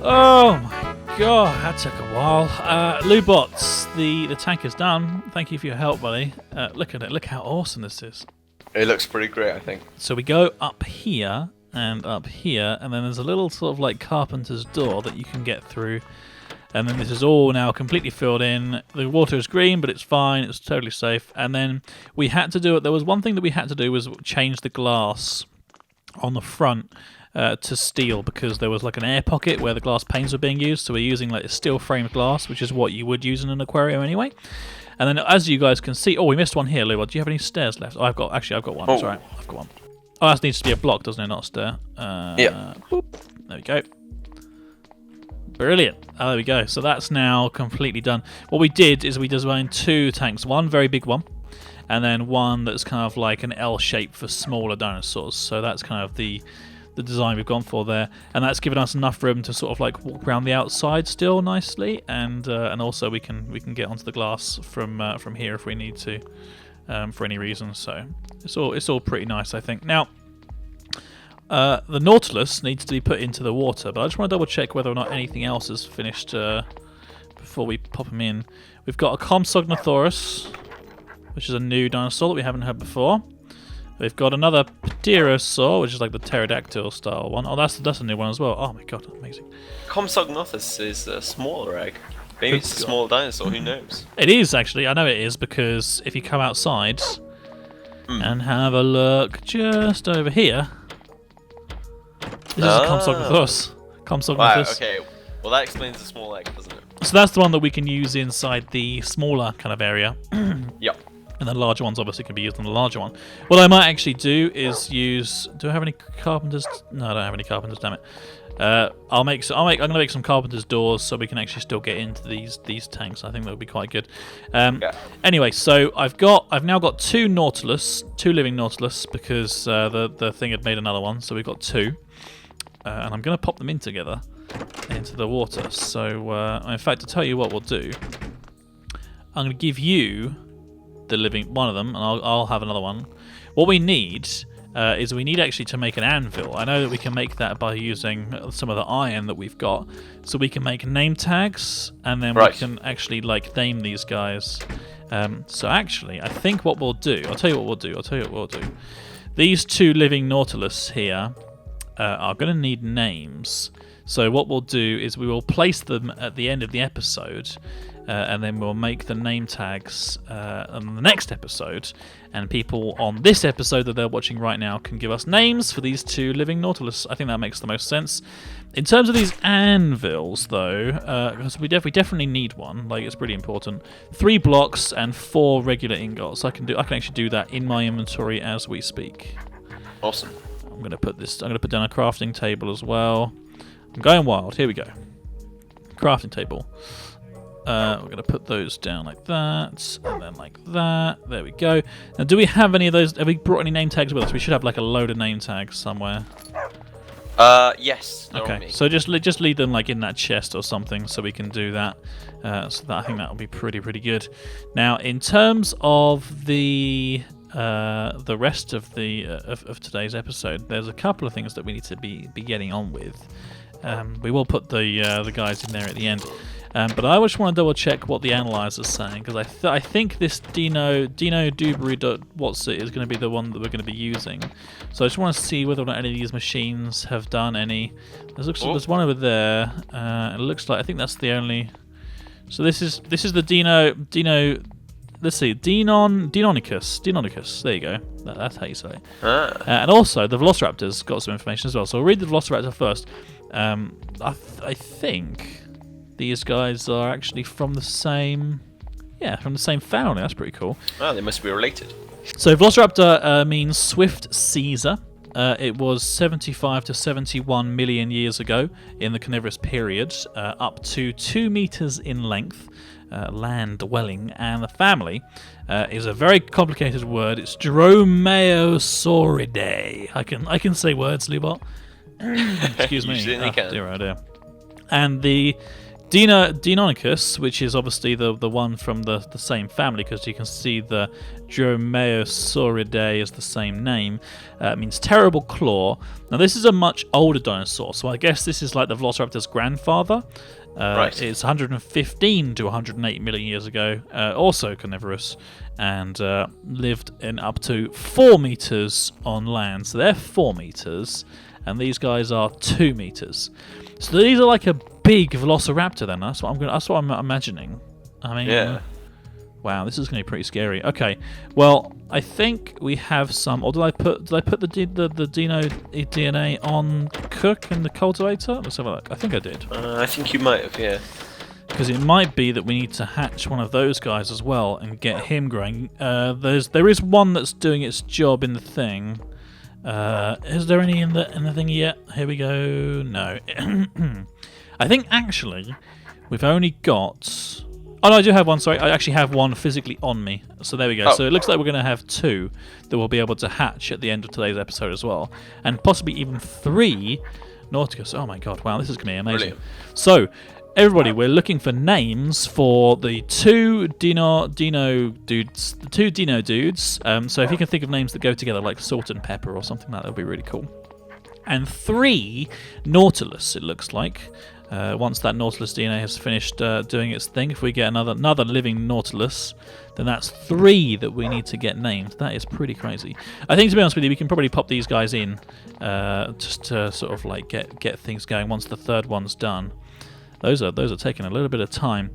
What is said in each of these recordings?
Oh my god, that took a while. Lubots, the tank is done. Thank you for your help, buddy. Look at it. Look how awesome this is. It looks pretty great, I think. So we go up here, and then there's a little sort of like carpenter's door that you can get through. And then this is all now completely filled in. The water is green, but it's fine. It's totally safe. And then we had to do it. There was one thing that we had to do was change the glass on the front to steel, because there was like an air pocket where the glass panes were being used. So we're using like a steel framed glass, which is what you would use in an aquarium anyway. And then as you guys can see, we missed one here, Lou. Do you have any stairs left? I've got one. Oh. Sorry, I've got one. Oh, that needs to be a block, doesn't it? Not a stair. Yeah. Boop. There we go. Brilliant. Oh, there we go. So that's now completely done. What we did is we designed two tanks. One very big one, and then one that's kind of like an L shape for smaller dinosaurs. So that's kind of the design we've gone for there, and that's given us enough room to sort of like walk around the outside still nicely, and also we can get onto the glass from here if we need to, for any reason. So it's all pretty nice, I think. Now, the Nautilus needs to be put into the water, but I just want to double check whether or not anything else is finished before we pop them in. We've got a Compsognathorus, which is a new dinosaur that we haven't had before. We've got another Pterosaur, which is like the pterodactyl style one. Oh, that's a new one as well. Oh my god, amazing. Compsognathus is a smaller egg. Maybe it's a small dinosaur, who knows? It is, actually. I know it is, because if you come outside and have a look just over here, this is a Compsognathus. Wow, okay. Well, that explains the small egg, doesn't it? So that's the one that we can use inside the smaller kind of area. Yep. And the larger ones obviously can be used on the larger one. What I might actually do is use... Do I have any carpenters? No, I don't have any carpenters, damn it. I'm going to make some carpenter's doors so we can actually still get into these tanks. I think that would be quite good. Anyway, so I've now got two living Nautilus, because the thing had made another one, so we've got two. And I'm going to pop them in together into the water. So, in fact, to tell you what we'll do, I'm going to give you the living one of them, and I'll have another one. What we need is we need actually to make an anvil. I know that we can make that by using some of the iron that we've got, so we can make name tags, and then we can actually like name these guys. So actually, I think what we'll do, I'll tell you what we'll do. These two living Nautilus here are going to need names. So what we'll do is we will place them at the end of the episode, and then we'll make the name tags on the next episode, and people on this episode that they're watching right now can give us names for these two living Nautilus. I think that makes the most sense. In terms of these anvils, though, because we definitely need one. Like, it's pretty important. 3 blocks and 4 regular ingots. I can actually do that in my inventory as we speak. Awesome. I'm going to put down a crafting table as well. I'm going wild. Here we go. Crafting table. We're going to put those down like that, and then like that. There we go. Now, do we have any of those? Have we brought any name tags with us? We should have like a load of name tags somewhere. Yes. Okay, so just leave them like in that chest or something, so we can do that. So that, I think that will be pretty good. Now, in terms of the rest of the of today's episode, there's a couple of things that we need to be getting on with. We will put the guys in there at the end. But I just want to double check what the analyzer's saying, because I think this Dino Dewberry.whatsit is going to be the one that we're going to be using. So I just want to see whether or not any of these machines have done any. There's one over there. It looks like, I think that's the only. So this is the Dino. Let's see, Deinonychus. There you go. That's how you say it. And also the Velociraptor's got some information as well. So we'll read the Velociraptor first. I think these guys are actually from the same family. That's pretty cool. Oh, they must be related. So Velociraptor means swift seizer. It was 75 to 71 million years ago in the Carnivorous period, up to 2 meters in length, land dwelling, and the family is a very complicated word. It's Dromaeosauridae. I can say words, Lubot. Excuse me. You certainly can. Dear, oh dear. And the Deinonychus, which is obviously the one from the same family, because you can see the Dromaeosauridae is the same name. Means terrible claw. Now this is a much older dinosaur, so I guess this is like the Velociraptor's grandfather. Right. It's 115 to 108 million years ago, also carnivorous, and lived in up to 4 meters on land. So they're 4 meters, and these guys are 2 meters. So these are like a big Velociraptor. Then that's what I'm imagining. I mean, Yeah. Wow, this is going to be pretty scary. Okay, well, I think we have some. Or did I put the Dino DNA on Cook in the cultivator? Let's have a look. I think I did. I think you might have, yeah. Because it might be that we need to hatch one of those guys as well and get him growing. There is one that's doing its job in the thing. Is there any in the thing yet? Here we go. No. I think actually we've only got. Oh no, I do have one. Sorry, I actually have one physically on me. So there we go. Oh. So it looks like we're going to have 2 that we'll be able to hatch at the end of today's episode as well, and possibly even 3 Nautilus. Oh my god! Wow, this is going to be amazing. Brilliant. So. Everybody, we're looking for names for the 2 Dino dudes. The 2 Dino dudes. So if you can think of names that go together, like salt and pepper or something like that, would be really cool. And 3 Nautilus. It looks like. Once that Nautilus DNA has finished doing its thing, if we get another living Nautilus, then that's 3 that we need to get named. That is pretty crazy. I think, to be honest with you, we can probably pop these guys in just to sort of like get things going once the 3rd one's done. Those are taking a little bit of time.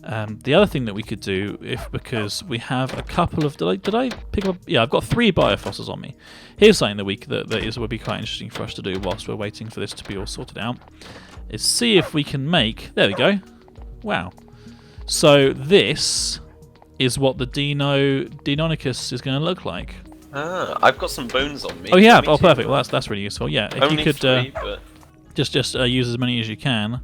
The other thing that we could do, because we have a couple of did I pick up? Yeah, I've got 3 biofossils on me. Here's something that would be quite interesting for us to do whilst we're waiting for this to be all sorted out. Is see if we can make. There we go. Wow. So this is what the Deinonychus is going to look like. Ah, I've got some bones on me. Oh yeah. Me Oh too. perfect. Well that's really useful. Yeah. If Only you could 3, but just use as many as you can.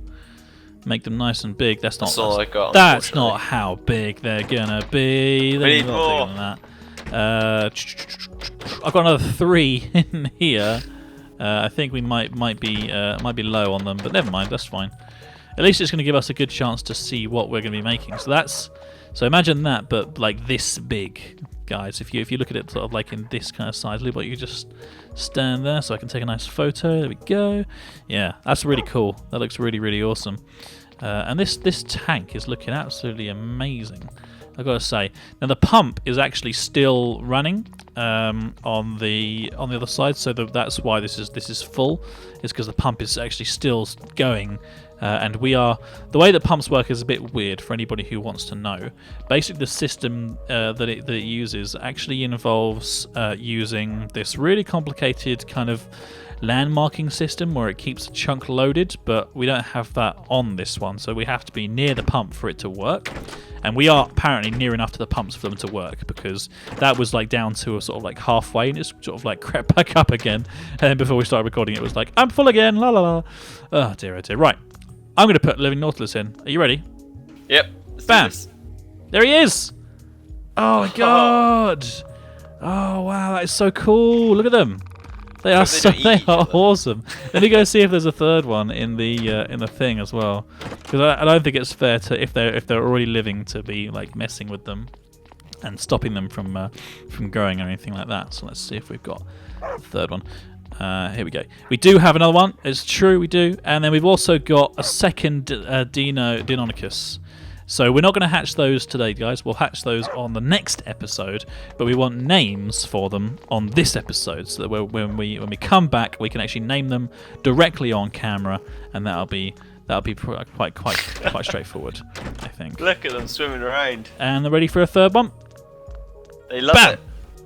Make them nice and big. That's all I got. That's not how big they're gonna be. They're need a lot more. bigger than that. I've got another 3 in here. I think we might be low on them, but never mind. That's fine. At least it's going to give us a good chance to see what we're going to be making. So imagine that, but like this big, guys. If you look at it sort of like in this kind of size, look like you just stand there, so I can take a nice photo. There we go. Yeah, that's really cool. That looks really, really awesome. And this tank is looking absolutely amazing, I've got to say. Now the pump is actually still running on the other side, so that's why this is full. Is because the pump is actually still going. And the way that pumps work is a bit weird for anybody who wants to know. Basically, the system that it uses actually involves using this really complicated kind of landmarking system where it keeps a chunk loaded, but we don't have that on this one, so we have to be near the pump for it to work. And we are apparently near enough to the pumps for them to work, because that was like down to a sort of like halfway, and it's sort of like crept back up again. And then before we started recording, it was like, I'm full again, la la la. Oh dear, oh dear. Right. I'm going to put Living Nautilus in. Are you ready? Yep. Let's do Bam! this. There he is! Oh my god! Oh wow, that is so cool. Look at them. They are awesome. Let me go see if there's a 3rd one in the thing as well, because I don't think it's fair to if they're already living to be like messing with them and stopping them from growing or anything like that. So let's see if we've got a 3rd one. Here we go. We do have another one. It's true, we do. And then we've also got a 2nd Deinonychus. So we're not going to hatch those today, guys. We'll hatch those on the next episode. But we want names for them on this episode, so that when we come back, we can actually name them directly on camera, and that'll be quite straightforward, I think. Look at them swimming around. And they're ready for a 3rd one. They love Bam! it.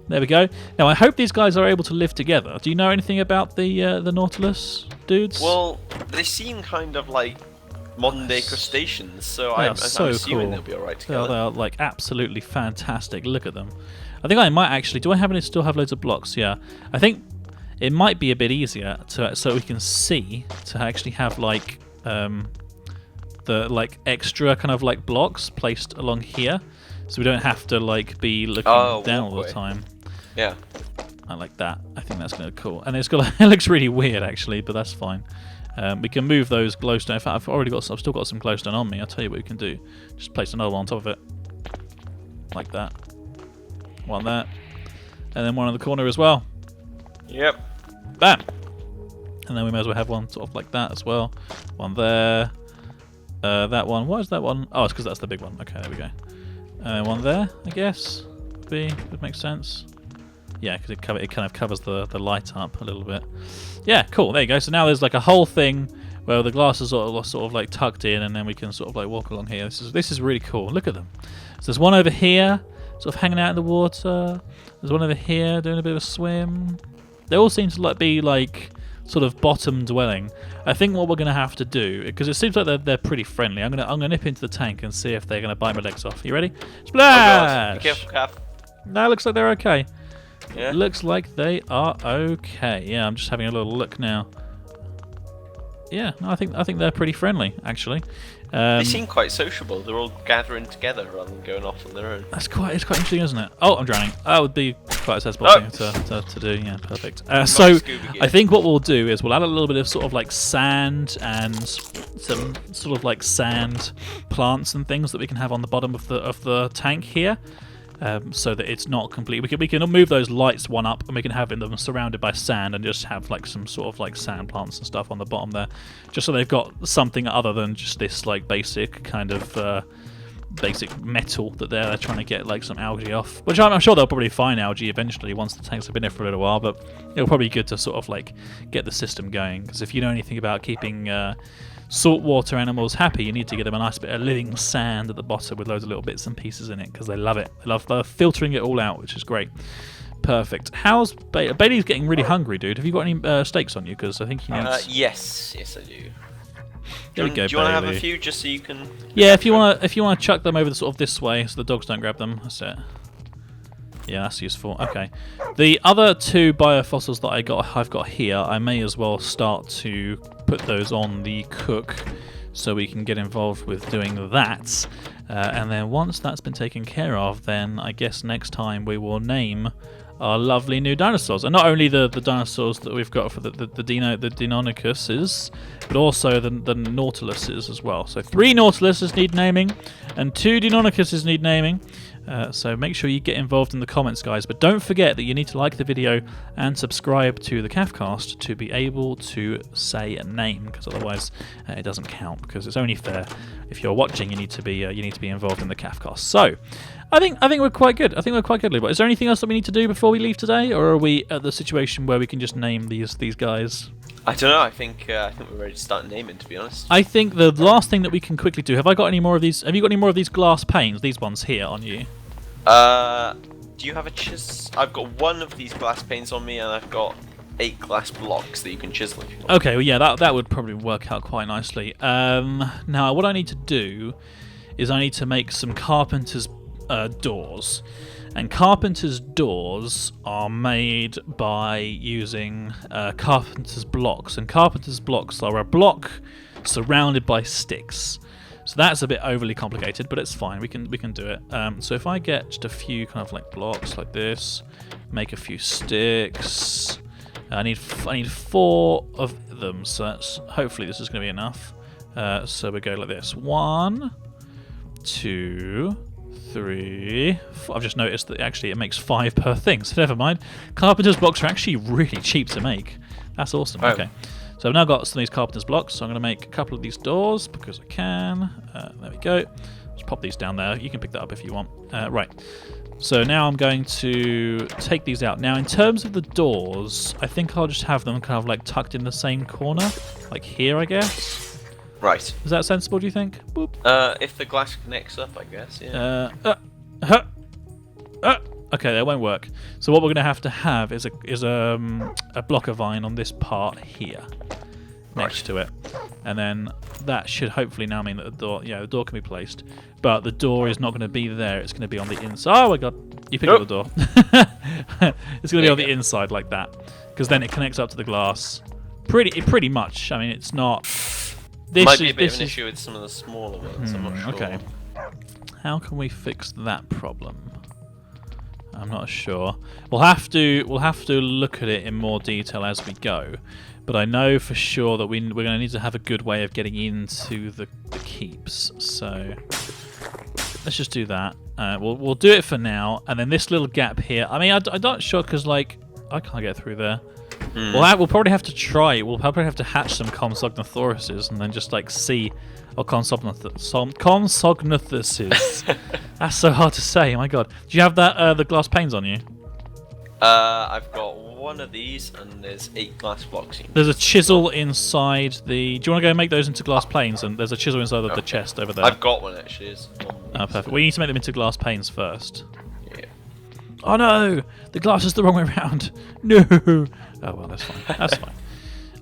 There we go. Now I hope these guys are able to live together. Do you know anything about the Nautilus dudes? Well, they seem kind of like modern day crustaceans, so They I'm are so assuming cool. they'll be alright They together. are like absolutely fantastic. Look at them. I think I might actually. Do I still have loads of blocks? Yeah. I think it might be a bit easier so we can see to actually have like the like extra kind of like blocks placed along here, so we don't have to like be looking down all the walkway. time. Yeah. I like that. I think that's kind of cool. And it's got it looks really weird actually, but that's fine. We can move those glowstone. In fact, I've still got some glowstone on me. I'll tell you what we can do. Just place another one on top of it, like that. One there, and then one in the corner as well. Yep. Bam. And then we may as well have one sort of like that as well. One there. That one. Why is that one? Oh, it's because that's the big one. Okay, there we go. One there, I guess. Would make sense. Yeah, because it kind of covers the light up a little bit. Yeah, cool. There you go. So now there's like a whole thing where the glass is sort of like tucked in, and then we can sort of like walk along here. This is really cool. Look at them. So there's one over here, sort of hanging out in the water. There's one over here doing a bit of a swim. They all seem to be like sort of bottom dwelling. I think what we're going to have to do, because it seems like they're pretty friendly. I'm gonna nip into the tank and see if they're going to bite my legs off. You ready? Splash! Oh, be careful, Cap. No, looks like they're okay. Yeah. Looks like they are okay. Yeah, I'm just having a little look now. Yeah, no, I think they're pretty friendly actually. They seem quite sociable. They're all gathering together rather than going off on their own. It's quite interesting, isn't it? Oh, I'm drowning. That would be quite a sensible thing to do. Yeah, perfect. So I think what we'll do is we'll add a little bit of sort of like sand and some sort of like sand plants and things that we can have on the bottom of the tank here. So that it's not complete. We can move those lights one up, and we can have them surrounded by sand, and just have like some sort of like sand plants and stuff on the bottom there, just so they've got something other than just this like basic kind of basic metal that they're trying to get like some algae off. Which I'm sure they'll probably find algae eventually once the tanks have been there for a little while, but it'll probably be good to sort of like get the system going, because if you know anything about keeping saltwater animals happy, you need to give them a nice bit of living sand at the bottom with loads of little bits and pieces in it, because they love it. They love filtering it all out, which is great. Perfect. How's Bailey's getting really hungry, dude? Have you got any steaks on you? Because I think he needs. Yes, I do. There we go. Do you want to have a few just so you can? Yeah, if you want to chuck them over the sort of this way so the dogs don't grab them. That's it. Yeah, that's useful. Okay. The other two biofossils that I've got here, I may as well start to put those on the cook so we can get involved with doing that. And then once that's been taken care of, then I guess next time we will name our lovely new dinosaurs. And not only the dinosaurs that we've got for the Dinonicuses, but also the Nautiluses as well. So 3 Nautiluses need naming, and 2 Dinonicuses need naming. So make sure you get involved in the comments, guys. But don't forget that you need to like the video and subscribe to the CAFcast to be able to say a name, because otherwise it doesn't count. Because it's only fair if you're watching, you need to be involved in the CAFcast. So I think we're quite good. I think we're quite good, Lee. Is there anything else that we need to do before we leave today, or are we at the situation where we can just name these guys? I don't know. I think we're ready to start naming, to be honest. I think the last thing that we can quickly do. Have I got any more of these? Have you got any more of these glass panes? These ones here on you? Do you have a chisel? I've got 1 of these glass panes on me, and I've got 8 glass blocks that you can chisel if you want. Okay, well, yeah, that would probably work out quite nicely. Now, what I need to do is I need to make some carpenter's doors. And carpenter's doors are made by using carpenter's blocks. And carpenter's blocks are a block surrounded by sticks. So that's a bit overly complicated, but it's fine. We can do it. So if I get just a few kind of like blocks like this, make a few sticks. I need 4 of them. So that's, hopefully this is going to be enough. So we go like this: 1, 2, 3. I've just noticed that actually it makes 5 per thing. So never mind. Carpenter's blocks are actually really cheap to make. That's awesome. Oh. Okay. So I've now got some of these carpenter's blocks, so I'm going to make a couple of these doors because I can. There we go. Just pop these down there. You can pick that up if you want. Right. So now I'm going to take these out. Now in terms of the doors, I think I'll just have them kind of like tucked in the same corner, like here, I guess. Right. Is that sensible, do you think? Boop. If the glass connects up, I guess, yeah. Okay, that won't work. So what we're going to have is a block of vine on this part here, next to it, and then that should hopefully now mean that the door can be placed. But the door is not going to be there. It's going to be on the inside. Oh my god! You picked up the door. It's going to be on the inside like that, because then it connects up to the glass. Pretty much. I mean, it's not. This might be a bit of an issue with some of the smaller ones. I'm not sure. Okay. How can we fix that problem? I'm not sure. We'll have to look at it in more detail as we go. But I know for sure that we're going to need to have a good way of getting into the keeps. So let's just do that. We'll do it for now, and then this little gap here. I mean, I'm not sure because like I can't get through there. We'll probably have to try. We'll probably have to hatch some Compsognathoruses and then just like see. Or Compsognathuses. That's so hard to say. Oh my god. Do you have that the glass panes on you? I've got one of these, and there's 8 glass blocks. There's a chisel inside the. Do you want to go make those into glass panes? And there's a chisel inside of the chest over there. I've got one actually. Oh, perfect. We need to make them into glass panes first. Yeah. Oh no! The glass is the wrong way around. No. Oh well, that's fine. That's fine.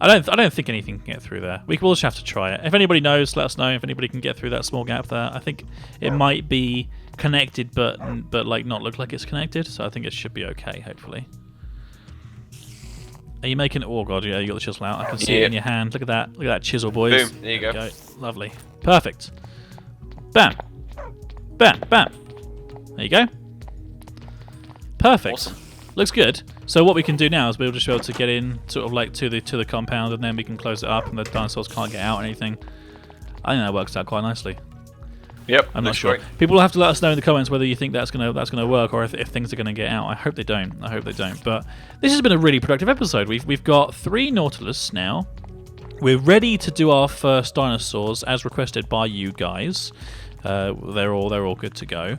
I don't think anything can get through there. We'll just have to try it. If anybody knows, let us know. If anybody can get through that small gap there, I think it might be connected, but like not look like it's connected. So I think it should be okay. Hopefully. Are you making it? Oh god, yeah, you got the chisel out. I can see it in your hand. Look at that. Look at that chisel, boys. Boom. There you go. Lovely. Perfect. Bam. Bam. Bam. There you go. Perfect. Awesome. Looks good. So what we can do now is we'll just be able to get in sort of like to the compound, and then we can close it up, and the dinosaurs can't get out or anything. I think that works out quite nicely. Yep. I'm not sure. Great. People will have to let us know in the comments whether you think that's gonna work, or if things are gonna get out. I hope they don't. I hope they don't. But this has been a really productive episode. We've got 3 Nautilus now. We're ready to do our first dinosaurs as requested by you guys. They're all good to go.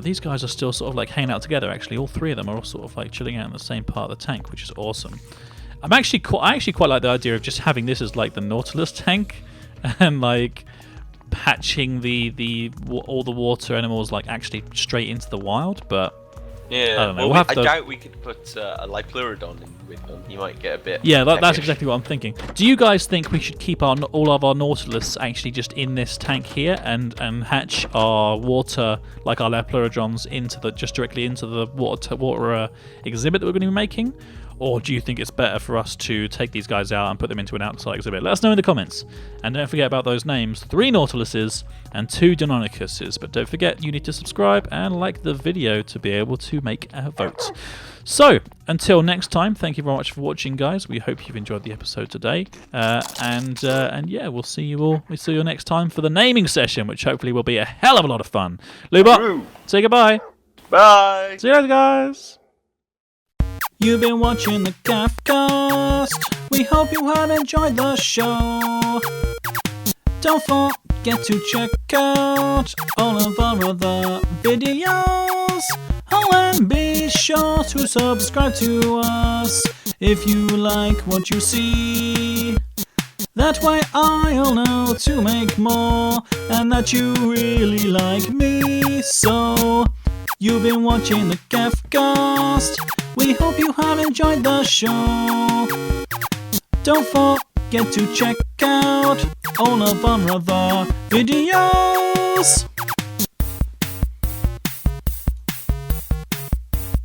These guys are still sort of like hanging out together. Actually, all 3 of them are all sort of like chilling out in the same part of the tank, which is awesome. I actually quite like the idea of just having this as like the Nautilus tank, and like patching all the water animals like actually straight into the wild. But yeah, I don't know. Well, I doubt we could put a Lipleurodon in with them. You might get a bit. Yeah, that's exactly what I'm thinking. Do you guys think we should keep all of our Nautilus actually just in this tank here and hatch our water, like our Lipleurodons, just directly into the water exhibit that we're going to be making? Or do you think it's better for us to take these guys out and put them into an outside exhibit? Let us know in the comments. And don't forget about those names, 3 Nautiluses and 2 Deinonychuses. But don't forget, you need to subscribe and like the video to be able to make a vote. So, until next time, thank you very much for watching, guys. We hope you've enjoyed the episode today. And yeah, we'll see you all next time for the naming session, which hopefully will be a hell of a lot of fun. Lubot, say goodbye. Bye. See you later, guys. You've been watching the Craftcast. We hope you have enjoyed the show. Don't forget to check out all of our other videos. Oh, and be sure to subscribe to us if you like what you see. That way I'll know to make more, and that you really like me. So, you've been watching the Craftcast. We hope you have enjoyed the show. Don't forget to check out all of our other videos.